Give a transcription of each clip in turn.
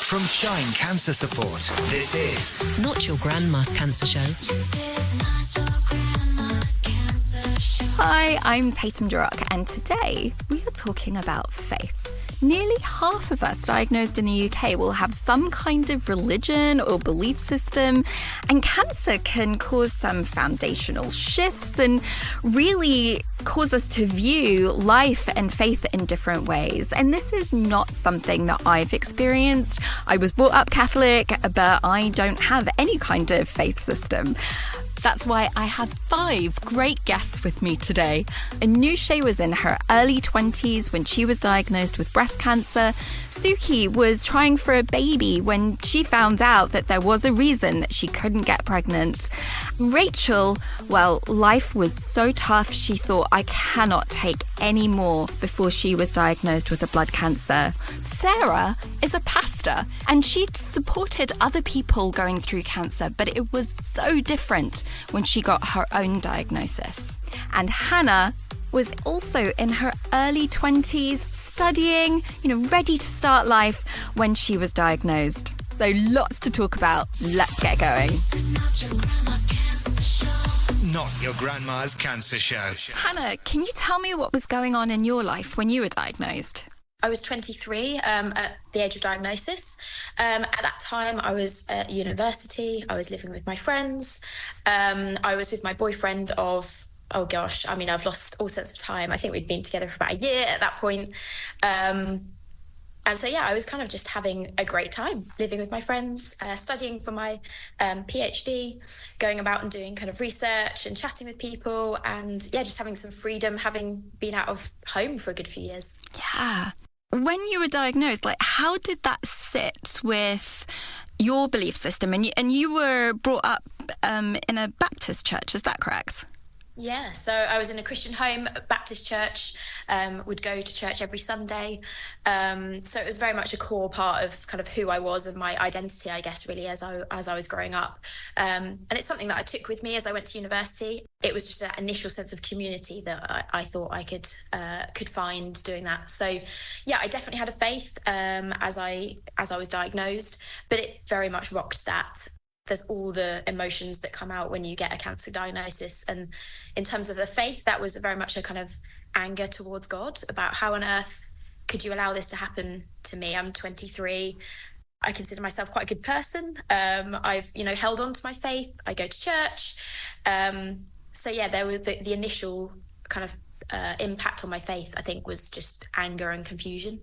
From Shine Cancer Support, this is Not Your Grandma's Cancer Show. Hi, I'm Tatum, and today we are talking about faith. Nearly half of us diagnosed in the UK will have some kind of religion or belief system, and cancer can cause some foundational shifts and really cause us to view life and faith in different ways. And this is not something that I've experienced. I was brought up Catholic, but I don't have any kind of faith system. That's why I have 5 great guests with me today. Anoushe was in her early 20s when she was diagnosed with breast cancer. Suki was trying for a baby when she found out that there was a reason that she couldn't get pregnant. Rachel, well, life was so tough she thought, I cannot take any more before she was diagnosed with a blood cancer. Sarah is a pastor and she supported other people going through cancer, but it was so different when she got her own diagnosis. And Hannah was also in her early 20s, studying, ready to start life when she was diagnosed. So lots to talk about. Let's get going. Not Your Grandma's Cancer Show. Hannah, can you tell me what was going on in your life when you were diagnosed? I was 23 at the age of diagnosis. At that time, I was at university. I was living with my friends. I was with my boyfriend of, I've lost all sense of time. I think we'd been together for about a year at that point. I was kind of just having a great time living with my friends, studying for my PhD, going about and doing kind of research and chatting with people and, just having some freedom, having been out of home for a good few years. Yeah. When you were diagnosed, how did that sit with your belief system? And you were brought up in a Baptist church, is that correct? Yeah, so I was in a Christian home, Baptist church, would go to church every Sunday. So it was very much a core part of kind of who I was and my identity, I guess, really, as I was growing up. And it's something that I took with me as I went to university. It was just that initial sense of community that I thought I could find doing that. So yeah, I definitely had a faith as I was diagnosed, but it very much rocked that. There's all the emotions that come out when you get a cancer diagnosis. And in terms of the faith, that was very much a kind of anger towards God about how on earth could you allow this to happen to me? I'm 23. I consider myself quite a good person. I've, held on to my faith. I go to church. There was the initial kind of impact on my faith, I think, was just anger and confusion.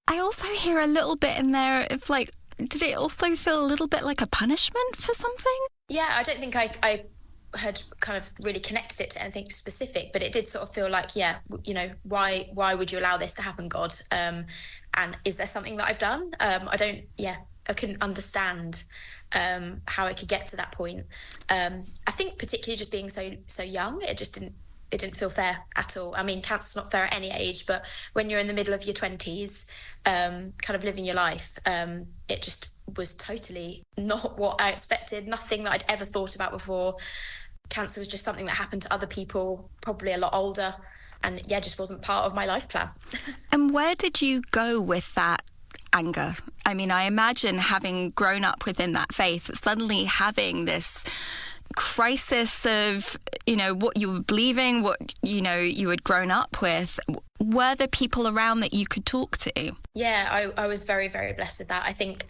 I also hear a little bit in there of did it also feel a little bit like a punishment for something? Yeah, I don't think I had kind of really connected it to anything specific, but it did sort of feel like, why would you allow this to happen, God? And is there something that I've done? I couldn't understand how I could get to that point. I think particularly just being so young, it didn't feel fair at all. I mean, cancer's not fair at any age, but when you're in the middle of your 20s, kind of living your life, it just was totally not what I expected, nothing that I'd ever thought about before. Cancer was just something that happened to other people, probably a lot older, and just wasn't part of my life plan. And where did you go with that anger? I mean, I imagine having grown up within that faith, suddenly having this crisis of, what you were believing, what, you had grown up with. Were there people around that you could talk to? Yeah, I was very, very blessed with that. I think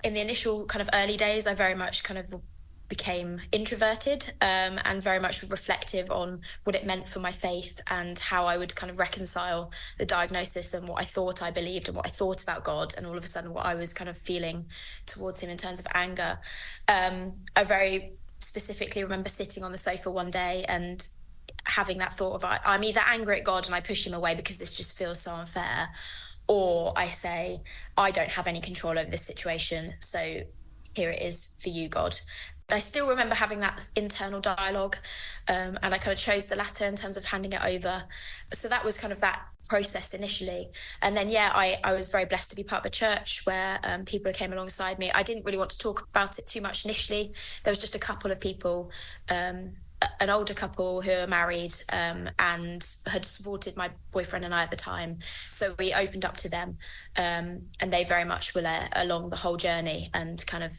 in the initial kind of early days, I very much kind of became introverted and very much reflective on what it meant for my faith and how I would kind of reconcile the diagnosis and what I thought I believed and what I thought about God, and all of a sudden what I was kind of feeling towards him in terms of anger. I very specifically remember sitting on the sofa one day and having that thought of, I'm either angry at God and I push him away because this just feels so unfair, or I say, I don't have any control over this situation, so here it is for you, God. I still remember having that internal dialogue, and I kind of chose the latter in terms of handing it over. So that was kind of that process initially. And then, I was very blessed to be part of a church where people came alongside me. I didn't really want to talk about it too much initially. There was just a couple of people an older couple who are married and had supported my boyfriend and I at the time. So we opened up to them, and they very much were there along the whole journey and kind of,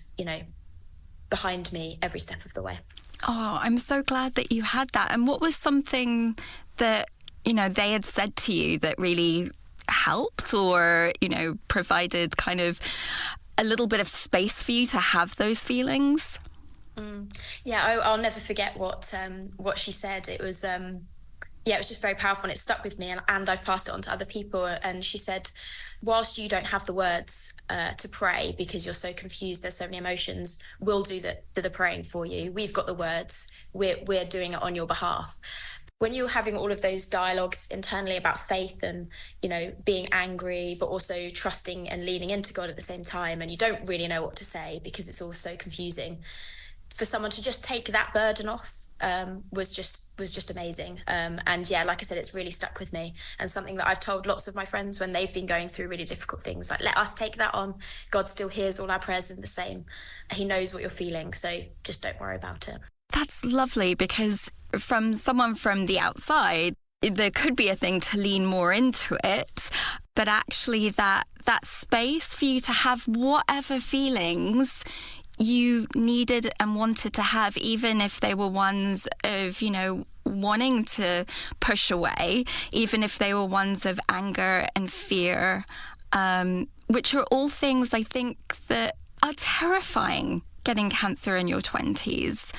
behind me every step of the way. Oh, I'm so glad that you had that. And what was something that, they had said to you that really helped or, provided kind of a little bit of space for you to have those feelings? Yeah, I'll never forget what she said. It was it was just very powerful, and it stuck with me, and I've passed it on to other people. And she said, whilst you don't have the words to pray because you're so confused, there's so many emotions, we'll do the praying for you. We've got the words. We're doing it on your behalf. When you're having all of those dialogues internally about faith and, being angry, but also trusting and leaning into God at the same time, and you don't really know what to say because it's all so confusing, for someone to just take that burden off was just amazing. And yeah, like I said, it's really stuck with me, and something that I've told lots of my friends when they've been going through really difficult things, like, let us take that on. God still hears all our prayers in the same. He knows what you're feeling, so just don't worry about it. That's lovely, because from someone from the outside, there could be a thing to lean more into it, but actually that space for you to have whatever feelings you needed and wanted to have, even if they were ones of, wanting to push away, even if they were ones of anger and fear, which are all things I think that are terrifying, getting cancer in your 20s.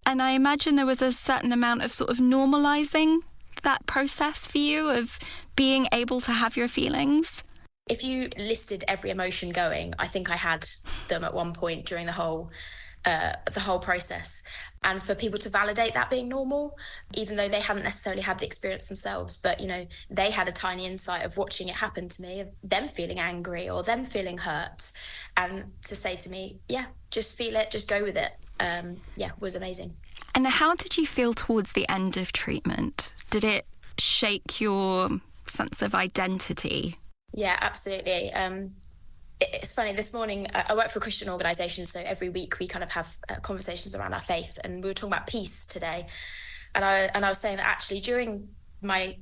And I imagine there was a certain amount of sort of normalizing that process for you of being able to have your feelings. If you listed every emotion going, I think I had them at one point during the whole process. And for people to validate that being normal, even though they hadn't necessarily had the experience themselves, but, they had a tiny insight of watching it happen to me, of them feeling angry or them feeling hurt. And to say to me, yeah, just feel it, just go with it, was amazing. And how did you feel towards the end of treatment? Did it shake your sense of identity? Yeah, absolutely. It's funny, this morning I work for a Christian organisation, so every week we kind of have conversations around our faith, and we were talking about peace today. And I was saying that actually during my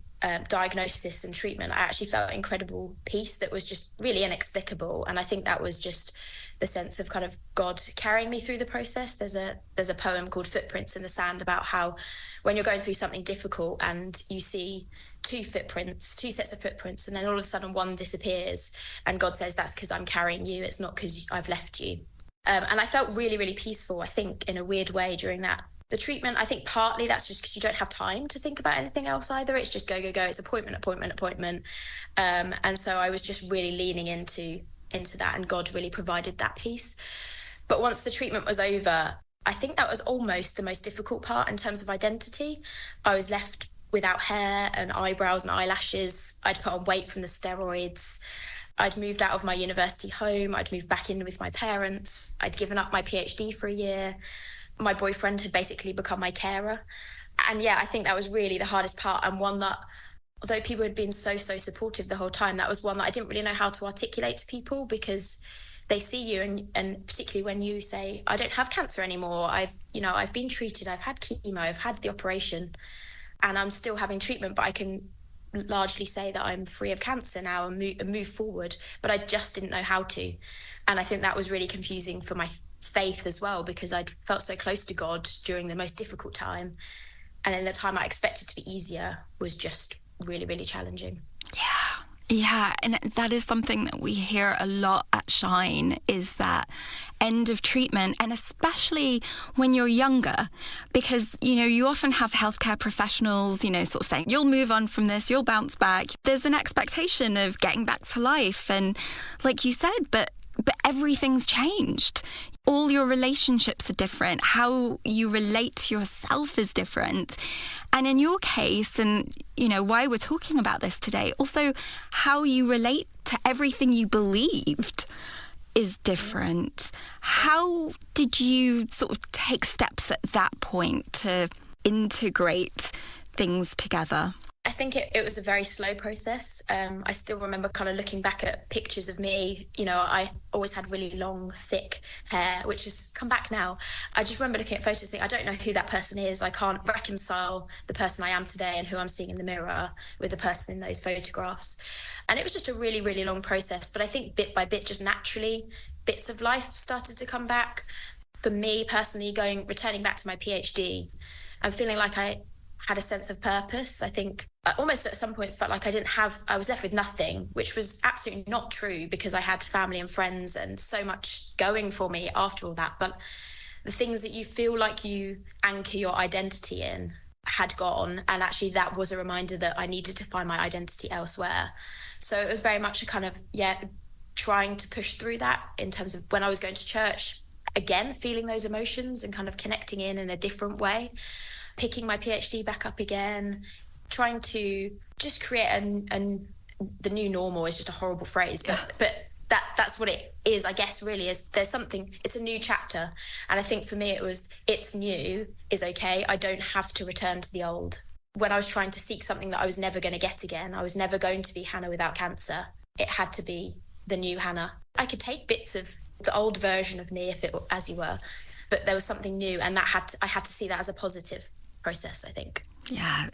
diagnosis and treatment, I actually felt incredible peace that was just really inexplicable. And I think that was just the sense of kind of God carrying me through the process. There's a poem called Footprints in the Sand about how when you're going through something difficult and you see two sets of footprints, and then all of a sudden one disappears, and God says, that's because I'm carrying you, it's not because I've left you. And I felt really, really peaceful, I think, in a weird way during the treatment. I think partly that's just because you don't have time to think about anything else either. It's just go. It's appointment. And so I was just really leaning into that, and God really provided that peace. But once the treatment was over, I think that was almost the most difficult part in terms of identity. I was left without hair and eyebrows and eyelashes. I'd put on weight from the steroids. I'd moved out of my university home. I'd moved back in with my parents. I'd given up my PhD for a year. My boyfriend had basically become my carer. And yeah, I think that was really the hardest part, and one that, although people had been so supportive the whole time, that was one that I didn't really know how to articulate to people, because they see you and particularly when you say, I don't have cancer anymore. I've been treated. I've had chemo. I've had the operation, and I'm still having treatment, but I can largely say that I'm free of cancer now and move forward. But I just didn't know how to. And I think that was really confusing for my faith as well, because I'd felt so close to God during the most difficult time. And then the time I expected to be easier was just really, really challenging. Yeah, and that is something that we hear a lot at Shine, is that end of treatment, and especially when you're younger, because, you often have healthcare professionals, sort of saying, you'll move on from this, you'll bounce back. There's an expectation of getting back to life. And like you said, but everything's changed. All your relationships are different. How you relate to yourself is different. And in your case, and, why we're talking about this today, also how you relate to everything you believed is different. How did you sort of take steps at that point to integrate things together? I think it was a very slow process. I still remember kind of looking back at pictures of me. You know, I always had really long, thick hair, which has come back now. I just remember looking at photos and thinking, I don't know who that person is. I can't reconcile the person I am today and who I'm seeing in the mirror with the person in those photographs. And it was just a really, really long process. But I think bit by bit, just naturally, bits of life started to come back. For me personally, returning back to my PhD and feeling like I had a sense of purpose. I think I almost at some points felt like I was left with nothing, which was absolutely not true because I had family and friends and so much going for me after all that. But the things that you feel like you anchor your identity in had gone. And actually that was a reminder that I needed to find my identity elsewhere. So it was very much a kind of, trying to push through that in terms of when I was going to church, again, feeling those emotions and kind of connecting in a different way. Picking my PhD back up again, trying to just create the new normal is just a horrible phrase, but that's what it is, I guess, really, is there's something, it's a new chapter. And I think for me it's new is okay. I don't have to return to the old. When I was trying to seek something that I was never going to get again, I was never going to be Hannah without cancer. It had to be the new Hannah. I could take bits of the old version of me, if it were, as you were, but there was something new, and I had to see that as a positive process, I think. Yeah,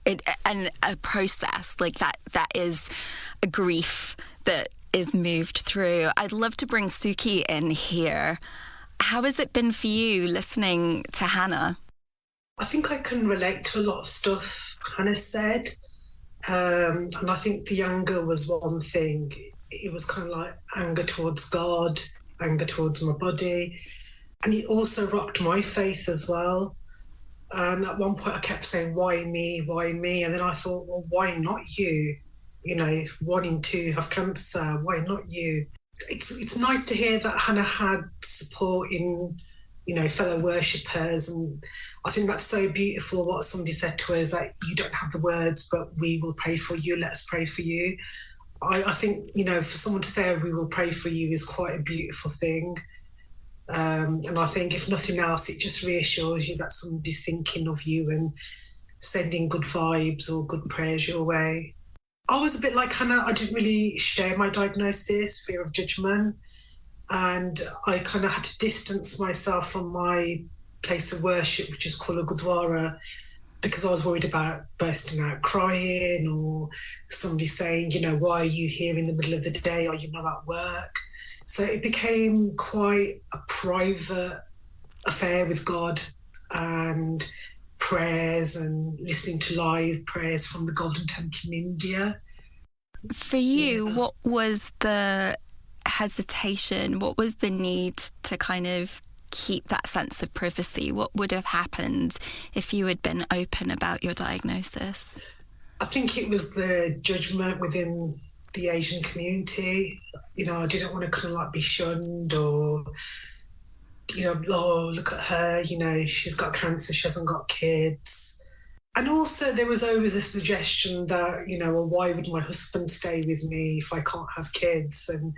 and a process like that is a grief that is moved through. I'd love to bring Suki in here. How has it been for you listening to Hannah? I think I can relate to a lot of stuff Hannah said. And I think the anger was one thing. It was kind of like anger towards God, anger towards my body. And it also rocked my faith as well. And at one point I kept saying, why me, why me? And then I thought, well, why not you? You know, if 1 in 2 have cancer, why not you? It's nice to hear that Hannah had support in, you know, fellow worshippers. And I think that's so beautiful what somebody said to her is that you don't have the words, but we will pray for you. Let us pray for you. I think, you know, for someone to say we will pray for you is quite a beautiful thing. And I think if nothing else, it just reassures you that somebody's thinking of you and sending good vibes or good prayers your way. I was a bit like Hannah. I didn't really share my diagnosis, fear of judgment. And I kind of had to distance myself from my place of worship, which is called a Gurdwara, because I was worried about bursting out crying or somebody saying, you know, why are you here in the middle of the day? Are you not at work? So it became quite a private affair with God and prayers and listening to live prayers from the Golden Temple in India. For you, what was the hesitation? What was the need to kind of keep that sense of privacy? What would have happened if you had been open about your diagnosis? I think it was the judgment within the Asian community. You know, I didn't want to kind of like be shunned or, you know, oh, look at her, you know, she's got cancer, she hasn't got kids. And also there was always a suggestion that, you know, well, why would my husband stay with me if I can't have kids? And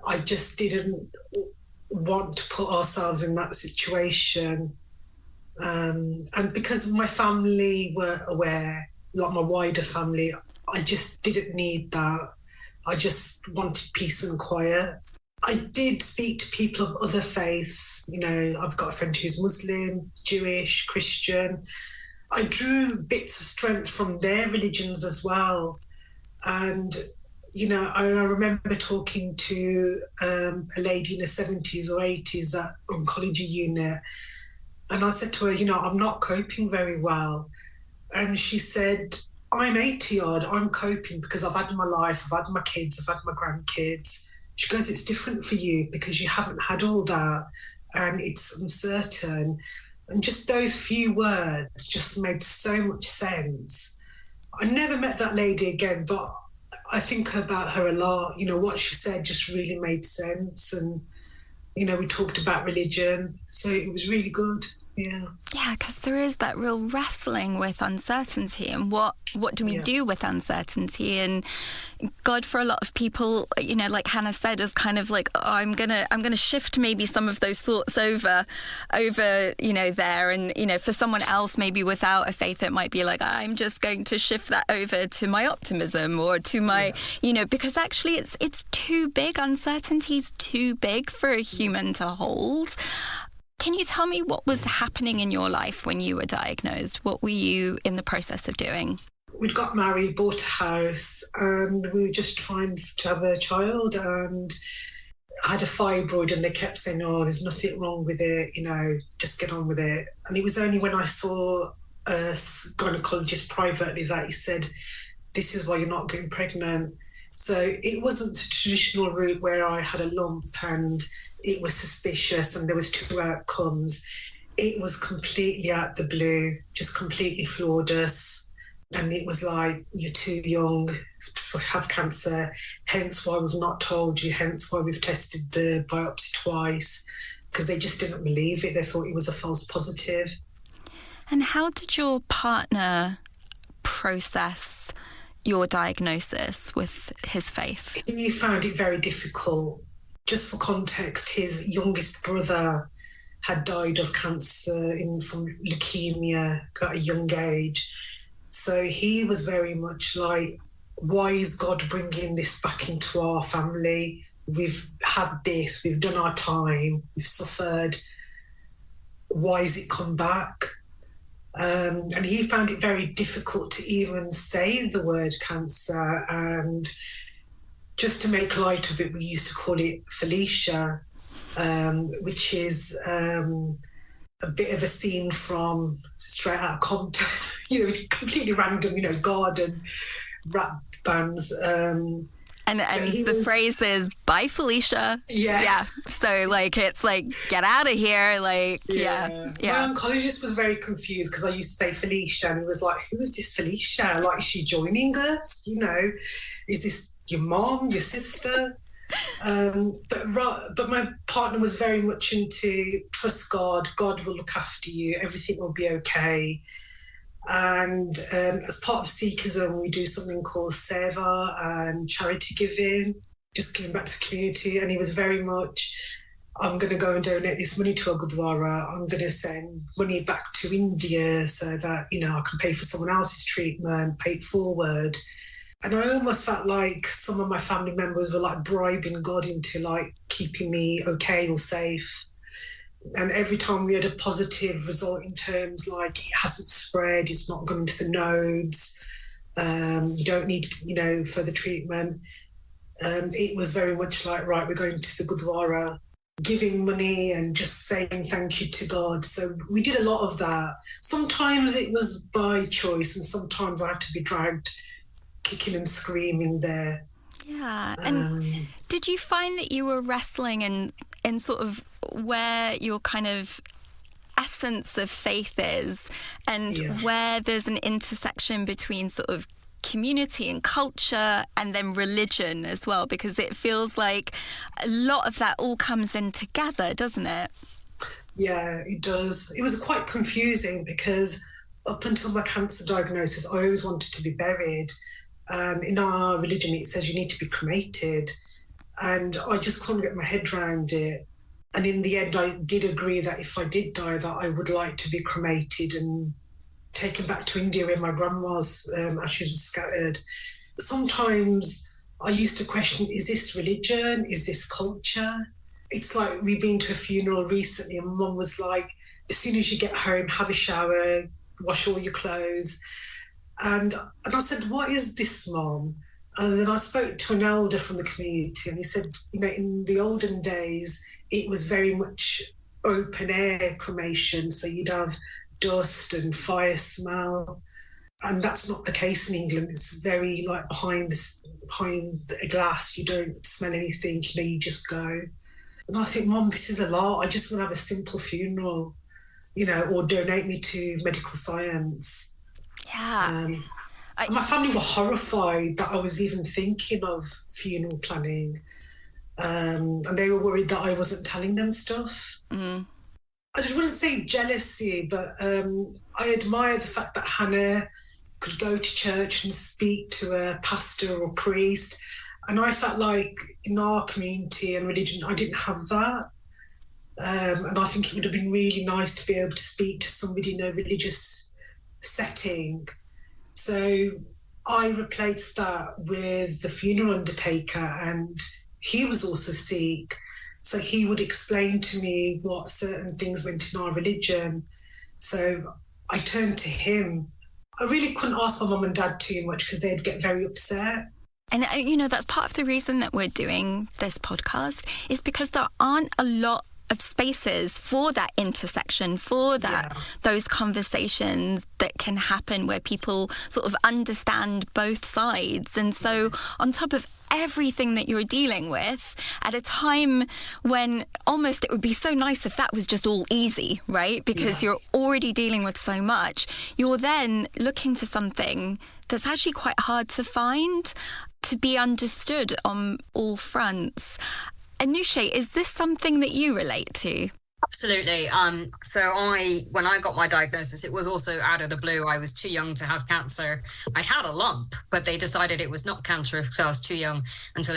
I just didn't want to put ourselves in that situation. And because my family were aware, like my wider family, I just didn't need that. I just wanted peace and quiet. I did speak to people of other faiths. You know, I've got a friend who's Muslim, Jewish, Christian. I drew bits of strength from their religions as well. And, you know, I remember talking to a lady in her 70s or 80s at oncology unit. And I said to her, you know, I'm not coping very well. And she said, I'm 80 odd, I'm coping because I've had my life, I've had my kids, I've had my grandkids. She goes, it's different for you because you haven't had all that and it's uncertain. And just those few words just made so much sense. I never met that lady again, but I think about her a lot. You know, what she said just really made sense. And, you know, we talked about religion. So it was really good. Yeah. Yeah, because there is that real wrestling with uncertainty and what do we do with uncertainty? And God, for a lot of people, you know, like Hannah said, is kind of like, oh, I'm gonna shift maybe some of those thoughts over, you know, there. And, you know, for someone else, maybe without a faith, it might be like, I'm just going to shift that over to my optimism or to my, you know, because actually it's too big. Uncertainty's too big for a human to hold. Can you tell me what was happening in your life when you were diagnosed? What were you in the process of doing? We'd got married, bought a house, and we were just trying to have a child. And I had a fibroid, and they kept saying, "Oh, there's nothing wrong with it. You know, just get on with it." And it was only when I saw a gynecologist privately that he said, "This is why you're not getting pregnant." So it wasn't the traditional route where I had a lump and it was suspicious and there was 2 outcomes. It was completely out the blue, just completely floored us. And it was like, you're too young to have cancer, hence why we've not told you, hence why we've tested the biopsy twice, because they just didn't believe it. They thought it was a false positive. And how did your partner process your diagnosis with his faith? He found it very difficult. Just for context, his youngest brother had died of cancer from leukemia at a young age. So he was very much like, why is God bringing this back into our family? We've had this, we've done our time, we've suffered. Why has it come back? And he found it very difficult to even say the word cancer. And just to make light of it, we used to call it Felicia, which is a bit of a scene from Straight Outta Compton, you know, completely random, you know, garden rap bands. And the phrase is, bye, Felicia. Yeah. So, like, it's like, get out of here. Like, yeah. My oncologist was very confused because I used to say Felicia and he was like, who is this Felicia? Like, is she joining us? You know, is this your mom, your sister? But my partner was very much into trust God. God will look after you. Everything will be okay. And as part of Sikhism, we do something called seva and charity giving, just giving back to the community. And he was very much, I'm going to go and donate this money to a Gurdwara. I'm going to send money back to India so that, you know, I can pay for someone else's treatment, pay it forward. And I almost felt like some of my family members were like bribing God into like keeping me okay or safe. And every time we had a positive result in terms like it hasn't spread, it's not going to the nodes, you don't need, you know, further treatment. It was very much like, right, we're going to the Gurdwara, giving money and just saying thank you to God. So we did a lot of that. Sometimes it was by choice and sometimes I had to be dragged kicking and screaming there. Yeah. And did you find that you were wrestling in sort of where your kind of essence of faith is and where there's an intersection between sort of community and culture and then religion as well? Because it feels like a lot of that all comes in together, doesn't it? Yeah, it does. It was quite confusing because up until my cancer diagnosis, I always wanted to be buried. In our religion, it says you need to be cremated. And I just couldn't get my head around it. And in the end, I did agree that if I did die, that I would like to be cremated and taken back to India where my grandma's ashes were scattered. Sometimes I used to question, is this religion? Is this culture? It's like we've been to a funeral recently and Mum was like, as soon as you get home, have a shower, wash all your clothes. And I said, what is this, Mum? And then I spoke to an elder from the community and he said, you know, in the olden days, it was very much open air cremation. So you'd have dust and fire smell. And that's not the case in England. It's very like behind a glass. You don't smell anything, you know, you just go. And I think, Mum, this is a lot. I just want to have a simple funeral, you know, or donate me to medical science. Yeah. My family were horrified that I was even thinking of funeral planning. And they were worried that I wasn't telling them stuff. I wouldn't say jealousy, but I admire the fact that Hannah could go to church and speak to a pastor or priest. And I felt like in our community and religion, I didn't have that. And I think it would have been really nice to be able to speak to somebody in a religious setting. So I replaced that with the funeral undertaker, and he was also Sikh. So he would explain to me what certain things went in our religion. So I turned to him. I really couldn't ask my mum and dad too much because they'd get very upset. And, that's part of the reason that we're doing this podcast is because there aren't a lot of spaces for that intersection, for that those conversations that can happen where people sort of understand both sides. And so on top of everything that you're dealing with at a time when almost it would be so nice if that was just all easy, right? Because you're already dealing with so much. You're then looking for something that's actually quite hard to find, to be understood on all fronts. Anoushe, is this something that you relate to? Absolutely. So when I got my diagnosis, it was also out of the blue. I was too young to have cancer. I had a lump, but they decided it was not cancerous because I was too young until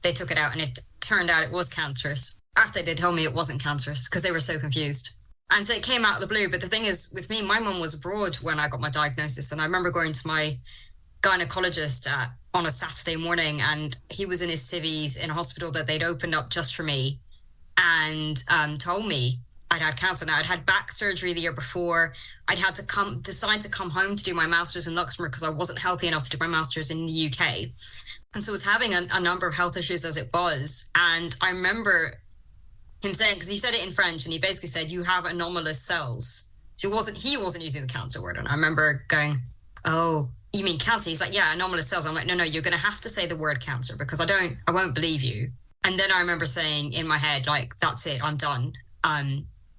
they took it out, and it turned out it was cancerous. After they told me it wasn't cancerous because they were so confused. And so it came out of the blue. But the thing is, with me, my mum was abroad when I got my diagnosis, and I remember going to my gynecologist on a Saturday morning, and he was in his civvies in a hospital that they'd opened up just for me, and told me I'd had cancer. Now, I'd had back surgery the year before. I'd had to decide to come home to do my master's in Luxembourg because I wasn't healthy enough to do my master's in the UK. And so I was having a number of health issues as it was. And I remember him saying, because he said it in French, and he basically said, you have anomalous cells. So he wasn't using the cancer word. And I remember going, oh, you mean cancer? He's like, yeah, anomalous cells. I'm like, no, you're going to have to say the word cancer because I won't believe you. And then I remember saying in my head, like, that's it, I'm done.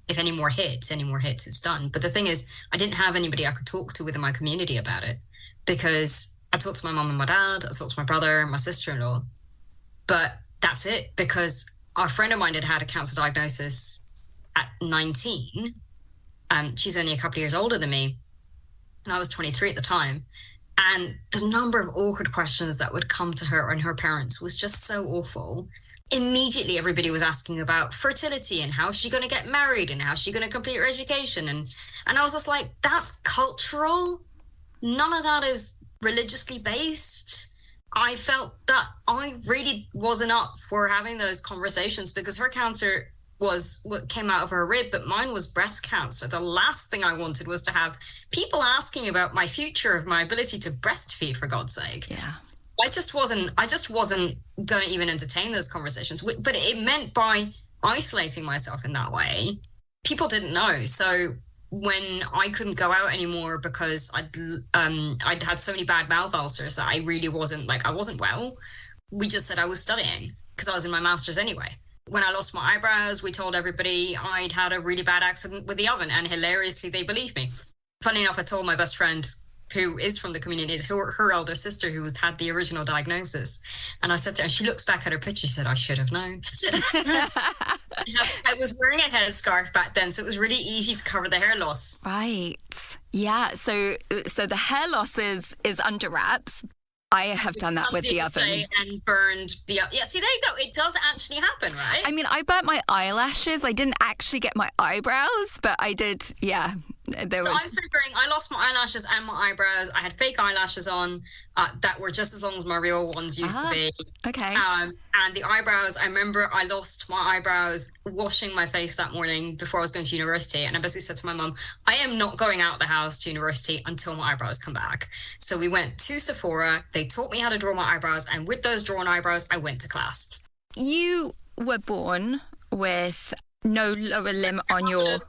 If any more hits, it's done. But the thing is, I didn't have anybody I could talk to within my community about it because I talked to my mum and my dad, I talked to my brother and my sister-in-law, but that's it, because a friend of mine had a cancer diagnosis at 19. She's only a couple of years older than me, and I was 23 at the time. And the number of awkward questions that would come to her and her parents was just so awful. Immediately, everybody was asking about fertility and how is she going to get married and how is she going to complete her education. And I was just like, that's cultural. None of that is religiously based. I felt that I really wasn't up for having those conversations because her cancer was what came out of her rib, but mine was breast cancer. The last thing I wanted was to have people asking about my future, of my ability to breastfeed, for God's sake. Yeah. I just wasn't going to even entertain those conversations. But it meant by isolating myself in that way, people didn't know. So when I couldn't go out anymore because I'd had so many bad mouth ulcers that I really wasn't well, we just said I was studying because I was in my master's anyway. When I lost my eyebrows, we told everybody I'd had a really bad accident with the oven, and hilariously, they believed me. Funny enough, I told my best friend, who is from the community, is her elder sister who had the original diagnosis. And I said to her, she looks back at her picture, she said, I should have known. I was wearing a headscarf back then, so it was really easy to cover the hair loss. Right. Yeah. So the hair loss is under wraps. I have done that with the oven. And burned the oven. Yeah, see, there you go. It does actually happen, right? I mean, I burnt my eyelashes. I didn't actually get my eyebrows, but I did, yeah. I'm figuring I lost my eyelashes and my eyebrows. I had fake eyelashes on that were just as long as my real ones used to be. Okay. And the eyebrows, I remember I lost my eyebrows washing my face that morning before I was going to university. And I basically said to my mum, I am not going out the house to university until my eyebrows come back. So we went to Sephora. They taught me how to draw my eyebrows. And with those drawn eyebrows, I went to class. You were born with no lower limb on your...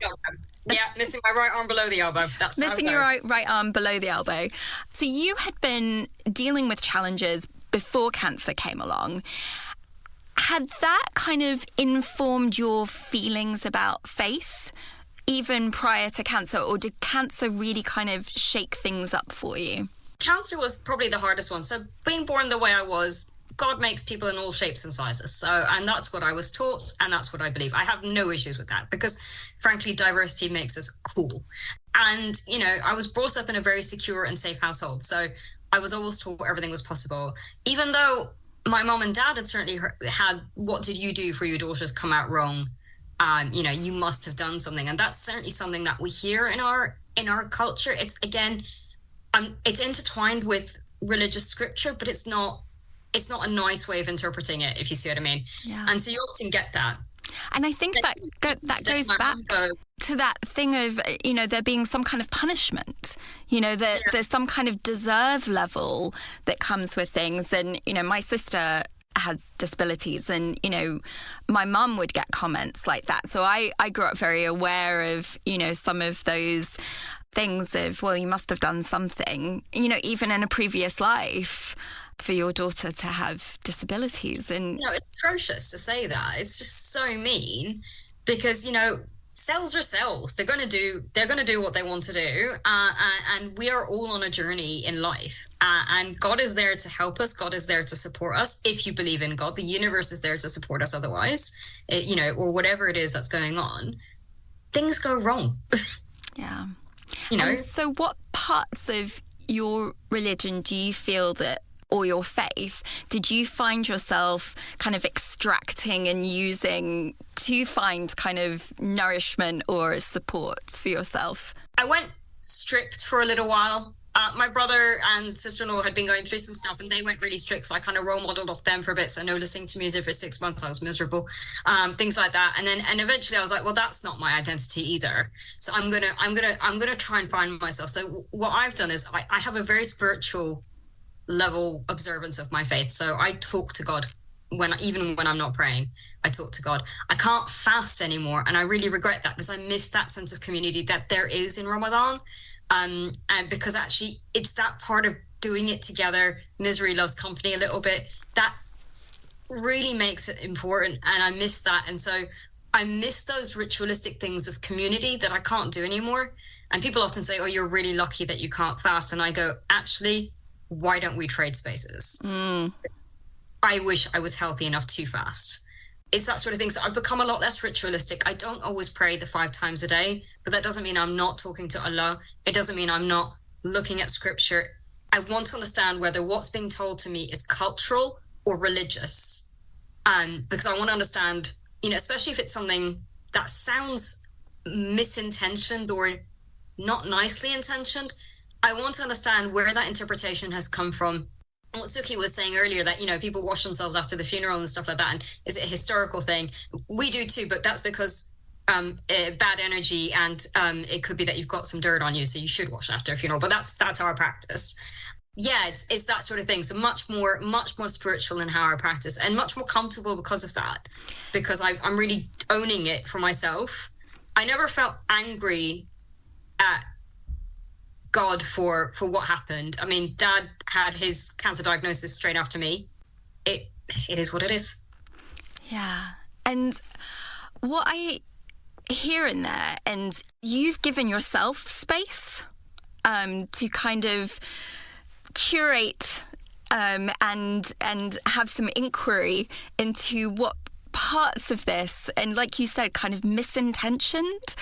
Yeah, missing my right arm below the elbow. That's missing your right arm below the elbow. So you had been dealing with challenges before cancer came along. Had that kind of informed your feelings about faith even prior to cancer, or did cancer really kind of shake things up for you? Cancer was probably the hardest one. So being born the way I was God makes people in all shapes and sizes. So, and that's what I was taught, and that's what I believe. I have no issues with that because, frankly, diversity makes us cool. And, you know, I was brought up in a very secure and safe household. So I was always taught everything was possible, even though my mom and dad had certainly had, what did you do for your daughters come out wrong? You know, you must have done something. And that's certainly something that we hear in our culture. It's, again, it's intertwined with religious scripture, but it's not a nice way of interpreting it, if you see what I mean. Yeah. And so you often get that. And I think that goes back to that thing of, you know, there being some kind of punishment, you know, that there's some kind of deserve level that comes with things. And, you know, my sister has disabilities and, you know, my mum would get comments like that. So I grew up very aware of, you know, some of those things of, well, you must have done something, you know, even in a previous life for your daughter to have disabilities. And you know, it's atrocious to say that. It's just so mean because, you know, cells are cells. They're going to do what they want to do. And we are all on a journey in life. And God is there to help us. God is there to support us. If you believe in God, the universe is there to support us otherwise, you know, or whatever it is that's going on. Things go wrong. Yeah. You know. And so what parts of your religion do you feel that, or your faith, did you find yourself kind of extracting and using to find kind of nourishment or support for yourself? I went strict for a little while. My brother and sister-in-law had been going through some stuff and they went really strict. So I kind of role modeled off them for a bit. So no listening to music for 6 months. I was miserable, things like that. And eventually I was like, well, that's not my identity either. So I'm going to try and find myself. So what I've done is I have a very spiritual level observance of my faith. So I talk to God even when I'm not praying. I talk to God. I can't fast anymore. And I really regret that because I miss that sense of community that there is in Ramadan. And because actually it's that part of doing it together, misery loves company a little bit, that really makes it important. And I miss that. And so I miss those ritualistic things of community that I can't do anymore. And people often say, oh, you're really lucky that you can't fast. And I go, actually, why don't we trade spaces? I wish I was healthy enough to fast. It's that sort of thing. So I've become a lot less ritualistic. I don't always pray the 5 times a day, but that doesn't mean I'm not talking to Allah. It doesn't mean I'm not looking at scripture. I want to understand whether what's being told to me is cultural or religious. Because I want to understand, you know, especially if it's something that sounds misintentioned or not nicely intentioned, I want to understand where that interpretation has come from. What Suki was saying earlier, that, you know, people wash themselves after the funeral and stuff like that. And is it a historical thing? We do too, but that's because bad energy and it could be that you've got some dirt on you, so you should wash after a funeral. But that's our practice. Yeah, it's that sort of thing. So much more spiritual in how I practice and much more comfortable because of that, because I'm really owning it for myself. I never felt angry at God for what happened. I mean, Dad had his cancer diagnosis straight after me. It is what it is. Yeah. And what I hear in there, and you've given yourself space to kind of curate and have some inquiry into what parts of this, and like you said, kind of misintentioned,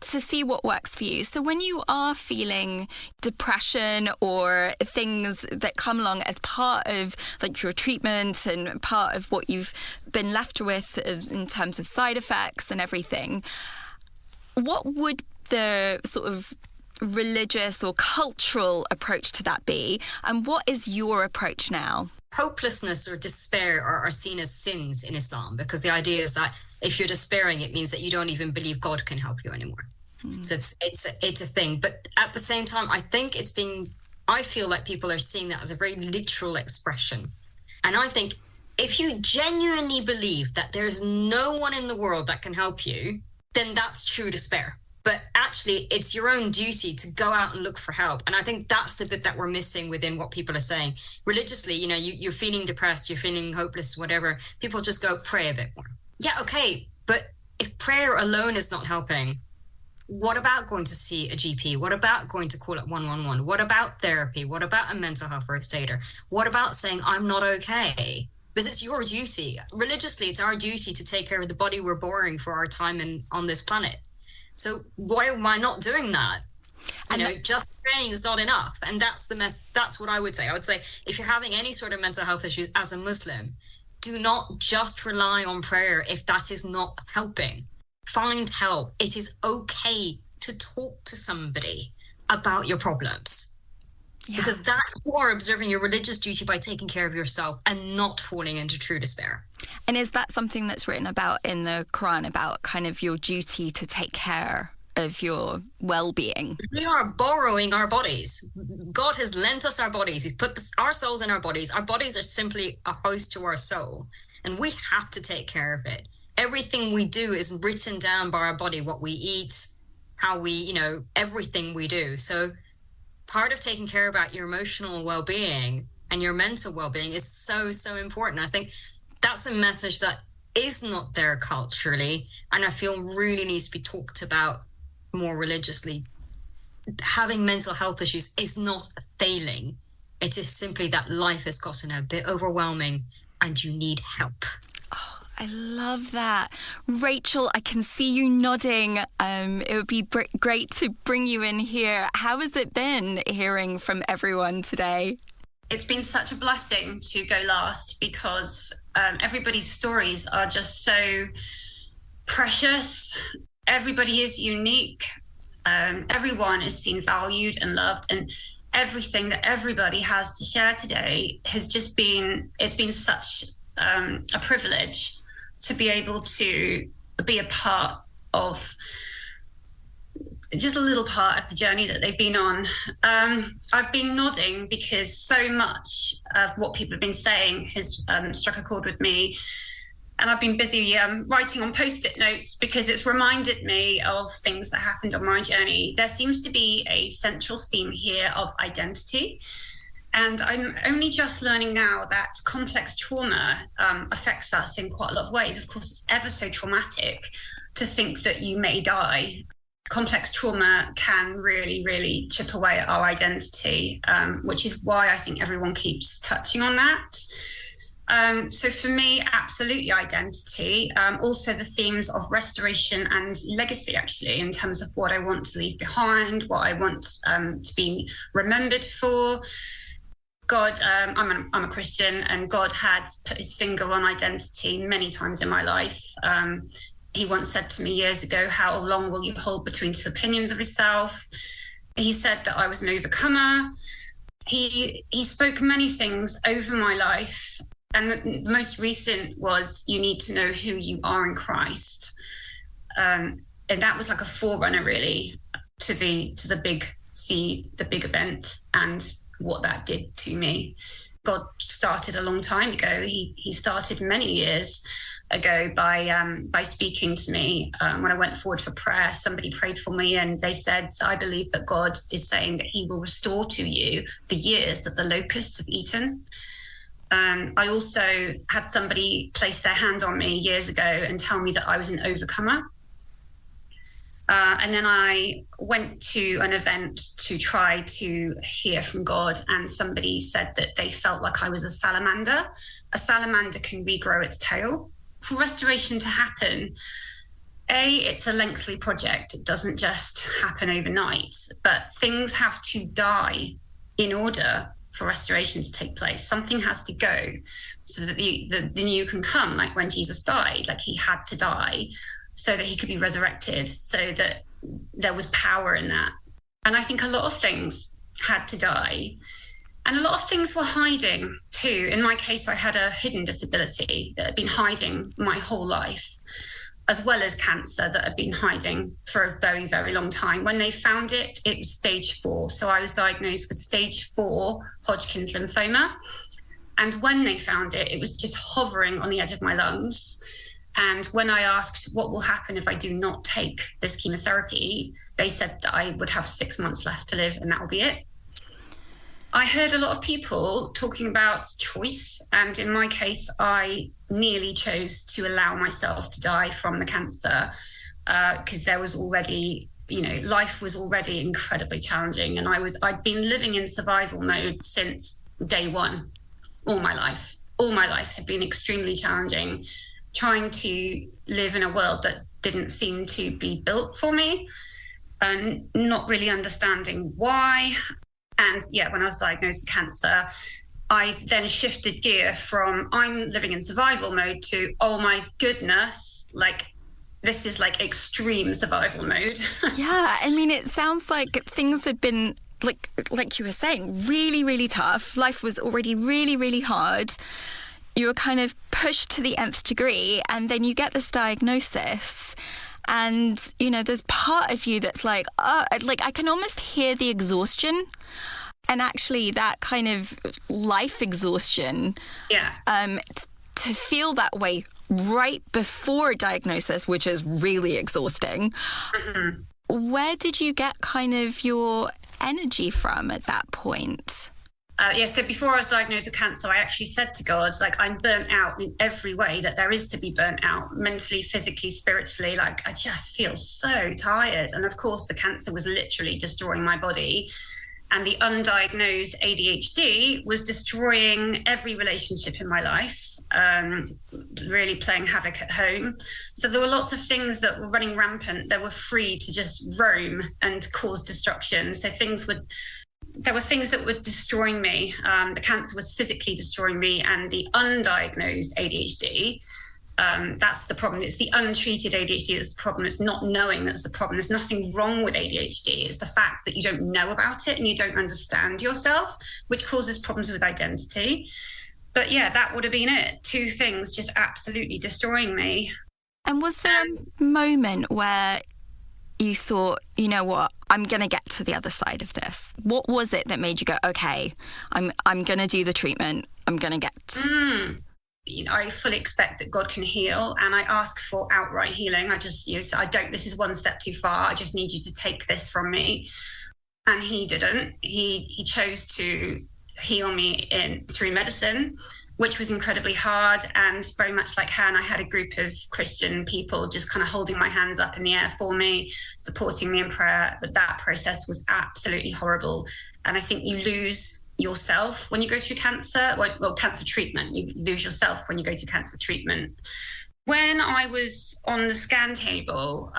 to see what works for you. So when you are feeling depression or things that come along as part of like your treatment and part of what you've been left with in terms of side effects and everything, what would the sort of religious or cultural approach to that be? And what is your approach now? Hopelessness or despair are seen as sins in Islam, because the idea is that if you're despairing, it means that you don't even believe God can help you anymore. So it's a thing. But at the same time, I think I feel like people are seeing that as a very literal expression. And I think if you genuinely believe that there's no one in the world that can help you, then that's true despair. But actually, it's your own duty to go out and look for help. And I think that's the bit that we're missing within what people are saying. Religiously, you know, you're feeling depressed, you're feeling hopeless, whatever. People just go, pray a bit more. Yeah, okay. But if prayer alone is not helping, what about going to see a GP? What about going to call up 111? What about therapy? What about a mental health first aider? What about saying, I'm not okay? because it's your duty. Religiously, it's our duty to take care of the body we're borrowing for our time on this planet. So why am I not doing that? Just praying is not enough. And that's what I would say. I would say, if you're having any sort of mental health issues as a Muslim, do not just rely on prayer if that is not helping. Find help. It is okay to talk to somebody about your problems. Yeah. Because that you are observing your religious duty by taking care of yourself and not falling into true despair. And is that something that's written about in the Quran, about kind of your duty to take care of your well-being? We are borrowing our bodies. God has lent us our bodies. He's put our souls in our bodies. Our bodies are simply a host to our soul, and we have to take care of it. Everything we do is written down by our body, what we eat, how we, everything we do. So part of taking care about your emotional well-being and your mental well-being is so, so important. I think that's a message that is not there culturally, and I feel really needs to be talked about more religiously. Having mental health issues is not failing. It is simply that life has gotten a bit overwhelming and you need help. Oh, I love that. Rachel, I can see you nodding. It would be great to bring you in here. How has it been hearing from everyone today? It's been such a blessing to go last, because everybody's stories are just so precious. Everybody is unique. Everyone is seen valued and loved, and everything that everybody has to share today has just been, it's been such a privilege to be able to be a part of, just a little part of the journey that they've been on. I've been nodding because so much of what people have been saying has struck a chord with me. And I've been busy writing on Post-it notes because it's reminded me of things that happened on my journey. There seems to be a central theme here of identity. And I'm only just learning now that complex trauma affects us in quite a lot of ways. Of course, it's ever so traumatic to think that you may die. Complex trauma can really, really chip away at our identity, which is why I think everyone keeps touching on that. So for me, absolutely identity. Also the themes of restoration and legacy, actually, in terms of what I want to leave behind, what I want to be remembered for. God, I'm a Christian, and God had put his finger on identity many times in my life. He once said to me years ago, how long will you hold between two opinions of yourself? He said that I was an overcomer. He spoke many things over my life. And the most recent was, you need to know who you are in Christ. And that was like a forerunner, really, to the big event and what that did to me. God started a long time ago. He started many years ago by speaking to me. When I went forward for prayer, somebody prayed for me and they said, I believe that God is saying that he will restore to you the years that the locusts have eaten. I also had somebody place their hand on me years ago and tell me that I was an overcomer. And then I went to an event to try to hear from God, and somebody said that they felt like I was a salamander. A salamander can regrow its tail. For restoration to happen, it's a lengthy project. It doesn't just happen overnight, but things have to die in order for restoration to take place. Something has to go so that the new can come, like when Jesus died, like he had to die so that he could be resurrected, so that there was power in that. And I think a lot of things had to die. And a lot of things were hiding too. In my case, I had a hidden disability that had been hiding my whole life, as well as cancer that had been hiding for a very, very long time. When they found it, it was stage 4. So I was diagnosed with stage 4 Hodgkin's lymphoma. And when they found it, it was just hovering on the edge of my lungs. And when I asked what will happen if I do not take this chemotherapy, they said that I would have 6 months left to live and that will be it. I heard a lot of people talking about choice. And in my case, I nearly chose to allow myself to die from the cancer because there was already, life was already incredibly challenging. And I'd been living in survival mode since day one, all my life. all my life had been extremely challenging, trying to live in a world that didn't seem to be built for me and not really understanding why. And yeah, when I was diagnosed with cancer, I then shifted gear from I'm living in survival mode to, oh my goodness, like this is like extreme survival mode. Yeah, I mean, it sounds like things had been, like you were saying, really, really tough. Life was already really, really hard. You were kind of pushed to the nth degree, and then you get this diagnosis. And, you know, there's part of you that's like I can almost hear the exhaustion. And actually that kind of life exhaustion, to feel that way right before a diagnosis, which is really exhausting. Mm-hmm. Where did you get kind of your energy from at that point? So before I was diagnosed with cancer, I actually said to God, like, I'm burnt out in every way that there is to be burnt out, mentally, physically, spiritually. Like, I just feel so tired. And of course, the cancer was literally destroying my body. And the undiagnosed ADHD was destroying every relationship in my life, really playing havoc at home. So there were lots of things that were running rampant that were free to just roam and cause destruction. So there were things that were destroying me. The cancer was physically destroying me, and the undiagnosed ADHD, that's the problem. It's the untreated ADHD that's the problem. It's not knowing that's the problem. There's nothing wrong with ADHD. It's the fact that you don't know about it and you don't understand yourself, which causes problems with identity. But yeah, that would have been it. Two things just absolutely destroying me. And was there a moment where you thought, you know what, I'm going to get to the other side of this? What was it that made you go, okay, I'm going to do the treatment. I'm going to get... You know, I fully expect that God can heal, and I ask for outright healing. I just, this is one step too far. I just need you to take this from me. And he didn't. He chose to heal me through medicine, which was incredibly hard. And very much like Hannah, I had a group of Christian people just kind of holding my hands up in the air for me, supporting me in prayer. But that process was absolutely horrible. And I think you lose yourself when you go through cancer. Well, cancer treatment, you lose yourself when you go through cancer treatment. When I was on the scan table,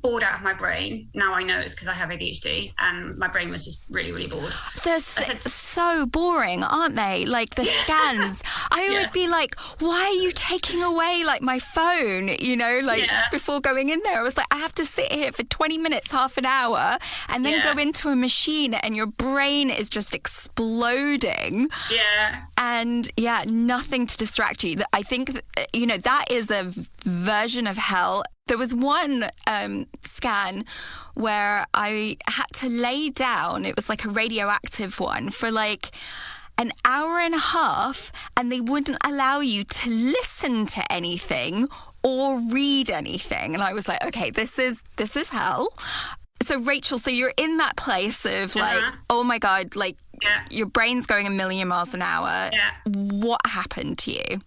bored out of my brain, now I know it's because I have ADHD, and my brain was just really, really bored. They're so boring, aren't they? Like the scans. I would be like, why are you taking away like my phone, before going in there? I was like, I have to sit here for 20 minutes, half an hour, and then go into a machine, and your brain is just exploding. Yeah. And nothing to distract you. I think, that is a version of hell. There was one scan where I had to lay down. It was like a radioactive one for like an hour and a half, and they wouldn't allow you to listen to anything or read anything. And I was like, okay, this is hell. So Rachel, so you're in that place of like, oh my God, like your brain's going a million miles an hour. Yeah. What happened to you?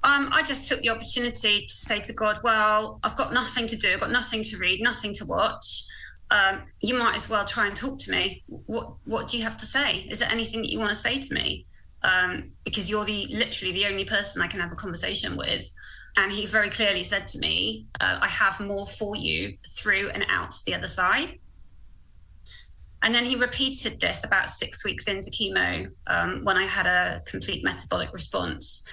I just took the opportunity to say to God, well, I've got nothing to do. I've got nothing to read, nothing to watch. You might as well try and talk to me. What do you have to say? Is there anything that you want to say to me? Because you're literally the only person I can have a conversation with. And he very clearly said to me, I have more for you through and out the other side. And then he repeated this about 6 weeks into chemo, when I had a complete metabolic response.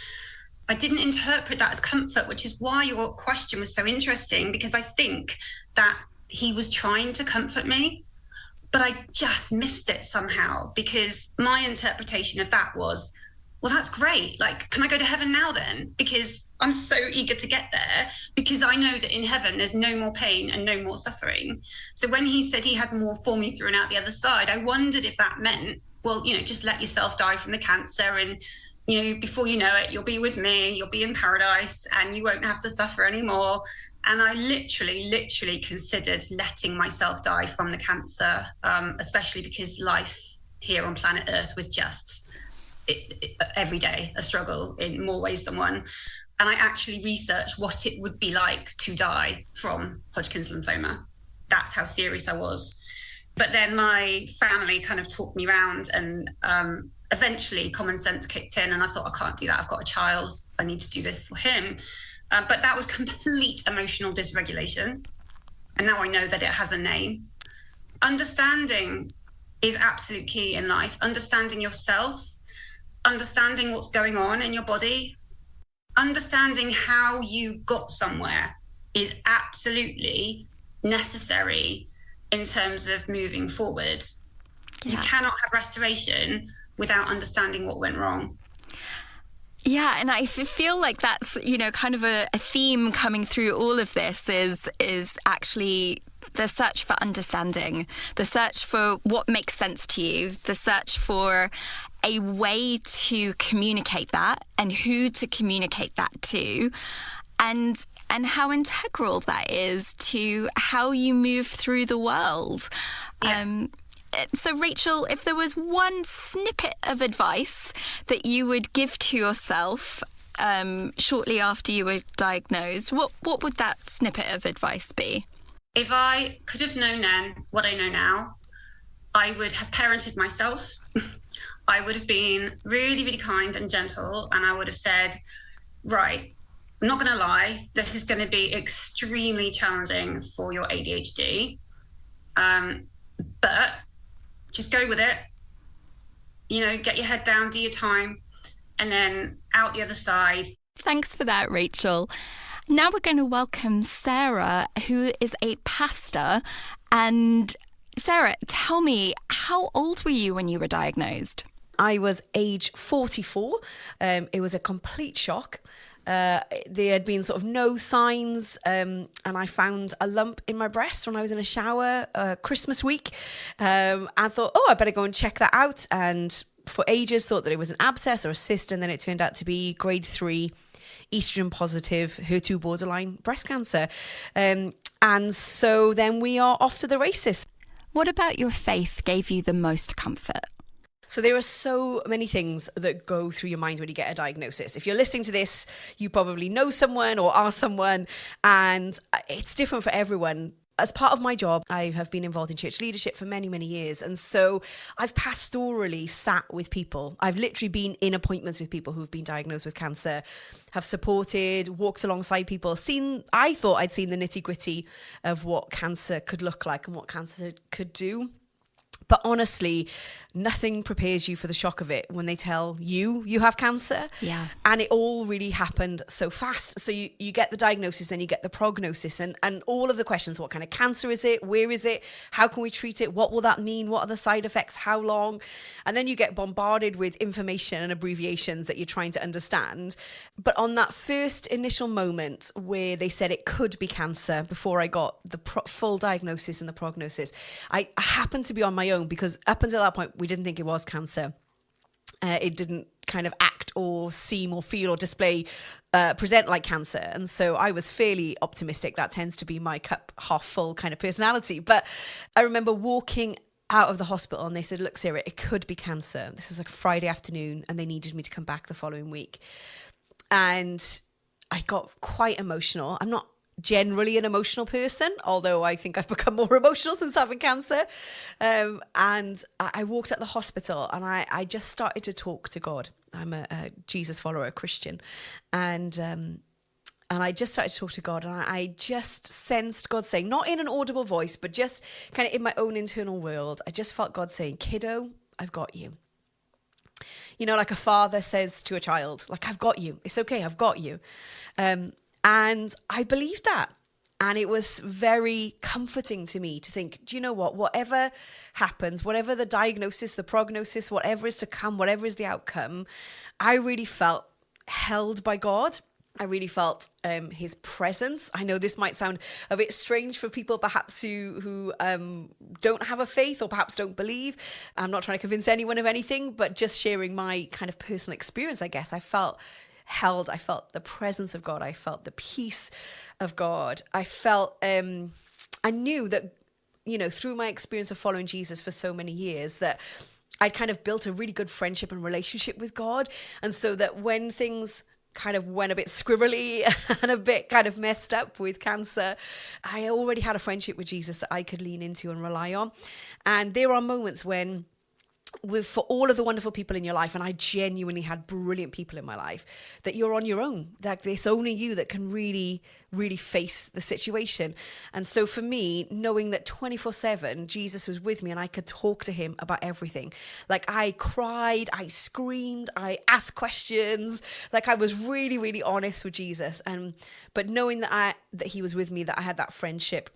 I didn't interpret that as comfort, which is why your question was so interesting, because I think that he was trying to comfort me, but I just missed it somehow, because my interpretation of that was, well, that's great. Like, can I go to heaven now then? Because I'm so eager to get there, because I know that in heaven, there's no more pain and no more suffering. So when he said he had more for me through and out the other side, I wondered if that meant, well, just let yourself die from the cancer, and before you know it, you'll be with me, you'll be in paradise, and you won't have to suffer anymore. And I literally considered letting myself die from the cancer, especially because life here on planet Earth was just every day a struggle in more ways than one. And I actually researched what it would be like to die from Hodgkin's lymphoma. That's how serious I was. But then my family kind of talked me around and eventually common sense kicked in and I thought, I can't do that. I've got a child. I need to do this for him. But that was complete emotional dysregulation. And now I know that it has a name. Understanding is absolute key in life. Understanding yourself, understanding what's going on in your body, understanding how you got somewhere is absolutely necessary in terms of moving forward. You cannot have restoration without understanding what went wrong. Yeah, and I feel like that's, kind of a theme coming through all of this is actually the search for understanding, the search for what makes sense to you, the search for a way to communicate that and who to communicate that to, and how integral that is to how you move through the world. Yeah. So, Rachel, if there was one snippet of advice that you would give to yourself shortly after you were diagnosed, what would that snippet of advice be? If I could have known then what I know now, I would have parented myself. I would have been really, really kind and gentle, and I would have said, right, I'm not going to lie, this is going to be extremely challenging for your ADHD, but just go with it, get your head down, do your time, and then out the other side. Thanks for that, Rachel. Now we're going to welcome Sarah, who is a pastor. And Sarah, tell me, how old were you when you were diagnosed? I was age 44. It was a complete shock. There had been sort of no signs, and I found a lump in my breast when I was in a shower Christmas week. I thought, I better go and check that out. And for ages thought that it was an abscess or a cyst, and then it turned out to be grade 3 estrogen positive, HER2 borderline breast cancer. And so then we are off to the races. What about your faith gave you the most comfort? So there are so many things that go through your mind when you get a diagnosis. If you're listening to this, you probably know someone or are someone, and it's different for everyone. As part of my job, I have been involved in church leadership for many, many years. And so I've pastorally sat with people. I've literally been in appointments with people who've been diagnosed with cancer, have supported, walked alongside people, I thought I'd seen the nitty gritty of what cancer could look like and what cancer could do. But honestly, nothing prepares you for the shock of it when they tell you have cancer. Yeah. And it all really happened so fast. So you get the diagnosis, then you get the prognosis, and all of the questions. What kind of cancer is it? Where is it? How can we treat it? What will that mean? What are the side effects? How long? And then you get bombarded with information and abbreviations that you're trying to understand. But on that first initial moment where they said it could be cancer, before I got the full diagnosis and the prognosis, I happened to be on my own, because up until that point, we didn't think it was cancer. It didn't kind of act or seem or feel or display, present like cancer. And so I was fairly optimistic. That tends to be my cup half full kind of personality. But I remember walking out of the hospital and they said, look, Sarah, it could be cancer. This was like a Friday afternoon and they needed me to come back the following week. And I got quite emotional. I'm not generally an emotional person, although I think I've become more emotional since having cancer. And I walked out the hospital and I just started to talk to God. I'm a Jesus follower, a Christian. And I just started to talk to God, and I just sensed God saying, not in an audible voice, but just kind of in my own internal world, I just felt God saying, kiddo, I've got you. You know, like a father says to a child, like, I've got you. It's okay, I've got you. And I believed that. And it was very comforting to me to think, do you know what? Whatever happens, whatever the diagnosis, the prognosis, whatever is to come, whatever is the outcome, I really felt held by God. I really felt his presence. I know this might sound a bit strange for people perhaps who don't have a faith or perhaps don't believe. I'm not trying to convince anyone of anything, but just sharing my kind of personal experience, I guess. I felt held. I felt the presence of God. I felt the peace of God. I felt, I knew that, you know, through my experience of following Jesus for so many years, that I'd kind of built a really good friendship and relationship with God. And so that when things kind of went a bit scribbly and a bit kind of messed up with cancer, I already had a friendship with Jesus that I could lean into and rely on. And there are moments when for all of the wonderful people in your life, and I genuinely had brilliant people in my life, that you're on your own. Like, it's only you that can really, really face the situation. And so for me, knowing that 24/7 Jesus was with me and I could talk to him about everything. Like, I cried, I screamed, I asked questions. Like, I was really, really honest with Jesus. But knowing that he was with me, that I had that friendship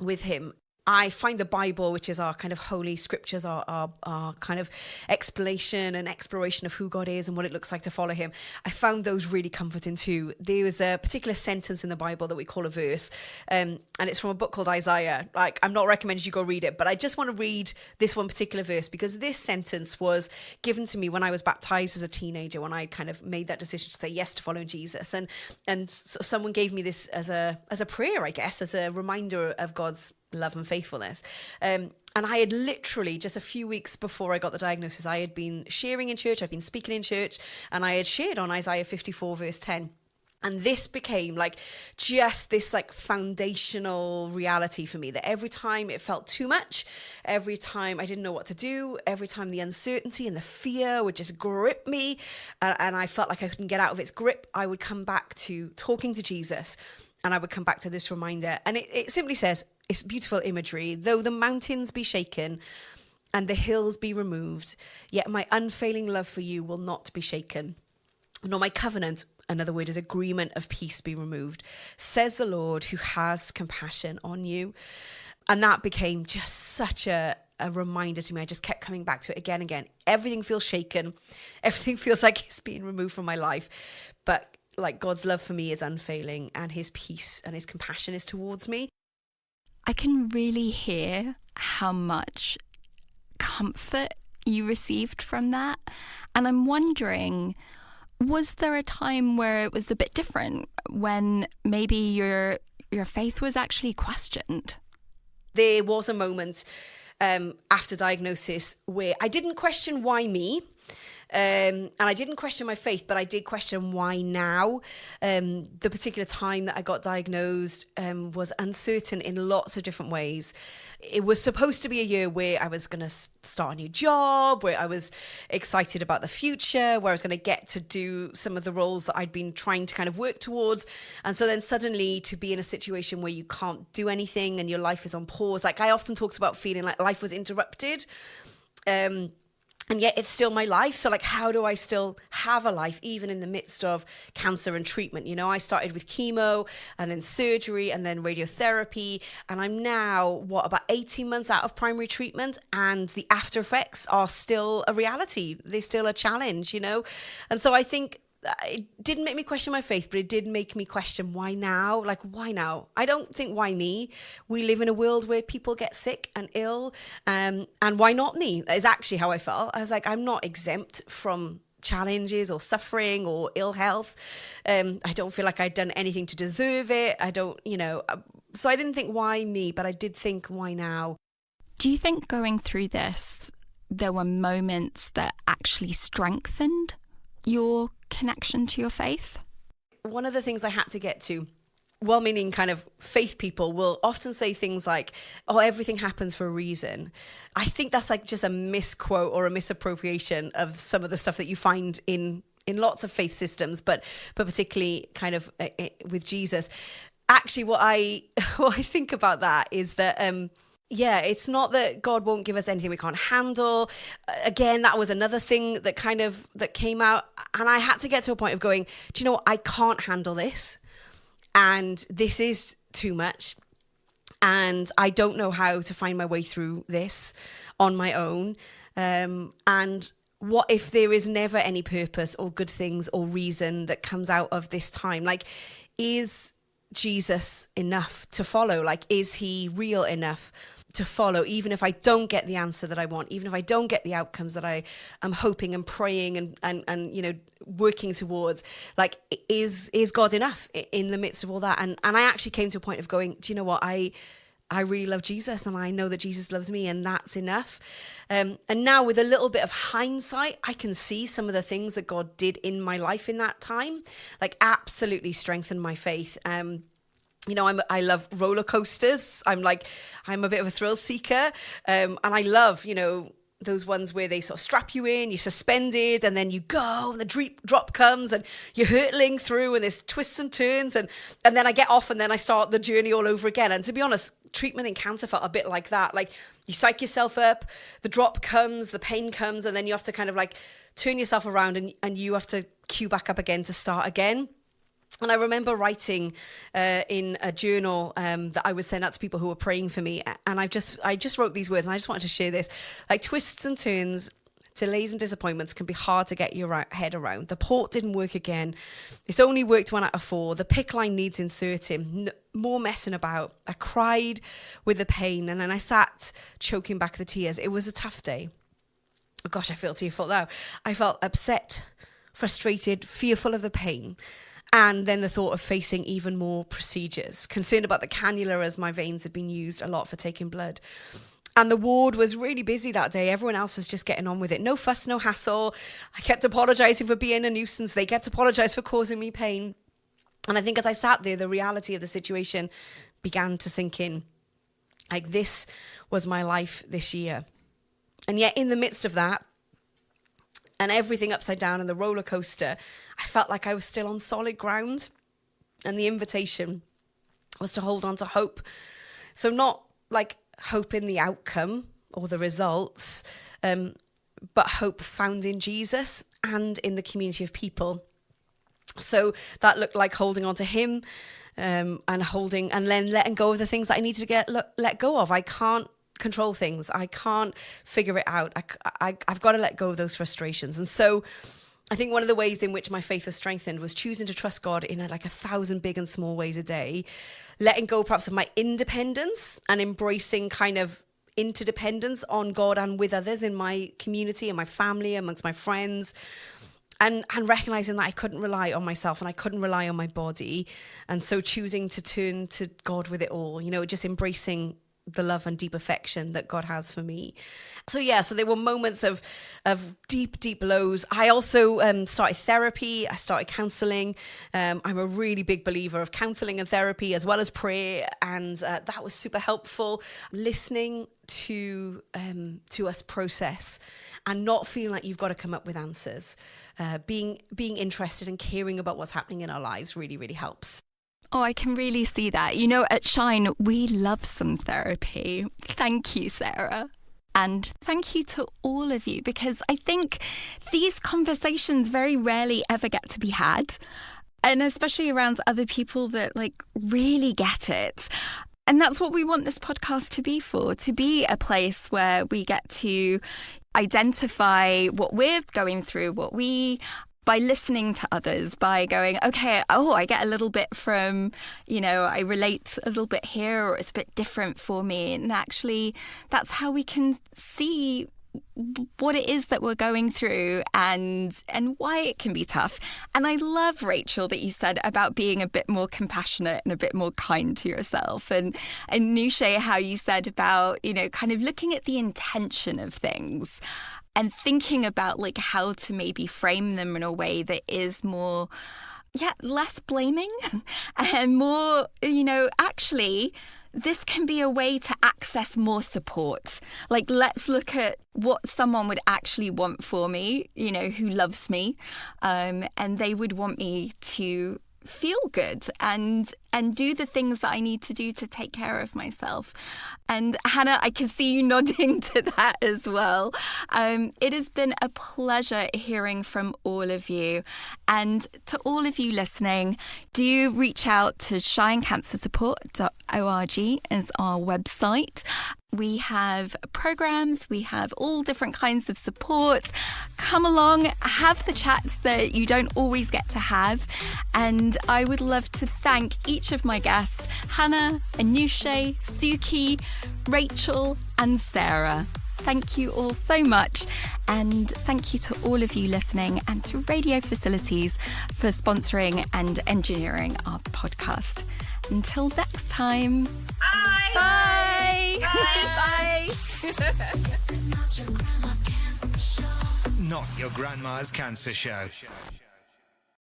with him, I find the Bible, which is our kind of holy scriptures, our kind of explanation and exploration of who God is and what it looks like to follow him. I found those really comforting too. There was a particular sentence in the Bible that we call a verse, and it's from a book called Isaiah. Like, I'm not recommending you go read it, but I just want to read this one particular verse, because this sentence was given to me when I was baptized as a teenager, when I kind of made that decision to say yes to following Jesus. And so someone gave me this as a prayer, I guess, as a reminder of God's love and faithfulness. And I had literally, just a few weeks before I got the diagnosis, I had been sharing in church, I'd been speaking in church, and I had shared on Isaiah 54 verse 10. And this became like just this like foundational reality for me, that every time it felt too much, every time I didn't know what to do, every time the uncertainty and the fear would just grip me, and I felt like I couldn't get out of its grip, I would come back to talking to Jesus, and I would come back to this reminder. And it simply says, it's beautiful imagery: though the mountains be shaken and the hills be removed, yet my unfailing love for you will not be shaken, nor my covenant, another word is agreement, of peace be removed, says the Lord who has compassion on you. And that became just such a reminder to me. I just kept coming back to it again and again. Everything feels shaken. Everything feels like it's being removed from my life. But like, God's love for me is unfailing, and his peace and his compassion is towards me. I can really hear how much comfort you received from that. And I'm wondering, was there a time where it was a bit different, when maybe your faith was actually questioned? There was a moment after diagnosis where I didn't question why me. And I didn't question my faith, but I did question why now. The particular time that I got diagnosed was uncertain in lots of different ways. It was supposed to be a year where I was going to start a new job, where I was excited about the future, where I was going to get to do some of the roles that I'd been trying to kind of work towards. And so then suddenly to be in a situation where you can't do anything and your life is on pause. Like, I often talked about feeling like life was interrupted. And yet it's still my life. So like, how do I still have a life even in the midst of cancer and treatment? You know, I started with chemo and then surgery and then radiotherapy. And I'm now, about 18 months out of primary treatment, and the after effects are still a reality. They're still a challenge, you know? And so I think it didn't make me question my faith, but it did make me question, why now? Like, why now? I don't think, why me? We live in a world where people get sick and ill, and why not me? That is actually how I felt. I was like, I'm not exempt from challenges or suffering or ill health. I don't feel like I'd done anything to deserve it. I don't, so I didn't think, why me? But I did think, why now? Do you think going through this, there were moments that actually strengthened your connection to your faith? One of the things I had to get to, well-meaning kind of faith people will often say things like, oh, everything happens for a reason. I think that's like just a misquote or a misappropriation of some of the stuff that you find in lots of faith systems, but particularly kind of with Jesus. Actually, what I think about that is that it's not that God won't give us anything we can't handle. Again, that was another thing that came out. And I had to get to a point of going, do you know what? I can't handle this. And this is too much. And I don't know how to find my way through this on my own. And what if there is never any purpose or good things or reason that comes out of this time? Like, is Jesus enough to follow? Like, is he real enough to follow, even if I don't get the answer that I want, even if I don't get the outcomes that I am hoping and praying and working towards? Like, is God enough in the midst of all that? And I actually came to a point of going, do you know what? I really love Jesus, and I know that Jesus loves me, and that's enough. And now with a little bit of hindsight, I can see some of the things that God did in my life in that time, like absolutely strengthened my faith. I love roller coasters. I'm a bit of a thrill seeker. And I love, those ones where they sort of strap you in, you're suspended, and then you go, and the drop comes, and you're hurtling through, and there's twists and turns, and then I get off, and then I start the journey all over again. And to be honest, treatment in cancer felt a bit like that. Like, you psych yourself up, the drop comes, the pain comes, and then you have to kind of like turn yourself around, and you have to queue back up again to start again. And I remember writing in a journal that I would send out to people who were praying for me. And I just wrote these words, and I just wanted to share this. Like, twists and turns, delays and disappointments can be hard to get your head around. The port didn't work again. It's only worked 1 out of 4. The PICC line needs inserting. More messing about. I cried with the pain, and then I sat choking back the tears. It was a tough day. Oh gosh, I feel tearful now. I felt upset, frustrated, fearful of the pain. And then the thought of facing even more procedures, concerned about the cannula as my veins had been used a lot for taking blood. And the ward was really busy that day. Everyone else was just getting on with it. No fuss, no hassle. I kept apologising for being a nuisance. They kept apologising for causing me pain. And I think as I sat there, the reality of the situation began to sink in. Like, this was my life this year. And yet in the midst of that, and everything upside down and the roller coaster, I felt like I was still on solid ground. And the invitation was to hold on to hope. So not like hope in the outcome or the results, but hope found in Jesus and in the community of people. So that looked like holding on to him, and then letting go of the things that I needed to let go of. I can't control things. I can't figure it out. I've got to let go of those frustrations. And so I think one of the ways in which my faith was strengthened was choosing to trust God in 1,000 big and small ways a day, letting go perhaps of my independence and embracing kind of interdependence on God and with others in my community and my family, amongst my friends, and recognizing that I couldn't rely on myself and I couldn't rely on my body. And so choosing to turn to God with it all, just embracing the love and deep affection that God has for me. So there were moments of deep, deep lows. I also started therapy. I started counselling. I'm a really big believer of counselling and therapy as well as prayer. And that was super helpful. Listening to us process and not feeling like you've got to come up with answers. Being interested and caring about what's happening in our lives really, really helps. Oh, I can really see that. At Shine, we love some therapy. Thank you, Sarah. And thank you to all of you, because I think these conversations very rarely ever get to be had. And especially around other people that really get it. And that's what we want this podcast to be for, to be a place where we get to identify what we're going through, by listening to others, by going, okay, I get a little bit from, I relate a little bit here, or it's a bit different for me. And actually, that's how we can see what it is that we're going through and why it can be tough. And I love, Rachel, that you said about being a bit more compassionate and a bit more kind to yourself. And Anoushe, how you said about, kind of looking at the intention of things and thinking about how to maybe frame them in a way that is more, less blaming and more, actually, this can be a way to access more support. Let's look at what someone would actually want for me, who loves me, and they would want me to feel good and do the things that I need to do to take care of myself. And Hannah, I can see you nodding to that as well. It has been a pleasure hearing from all of you. And to all of you listening, do reach out to shinecancersupport.org as our website. We have programs, we have all different kinds of support. Come along, have the chats that you don't always get to have. And I would love to thank each of my guests, Hannah, Anoushe, Suki, Rachel, and Sarah. Thank you all so much. And thank you to all of you listening and to Radio Facilities for sponsoring and engineering our podcast. Until next time. Bye. Bye. Bye. Bye. Not Your Grandma's Cancer Show.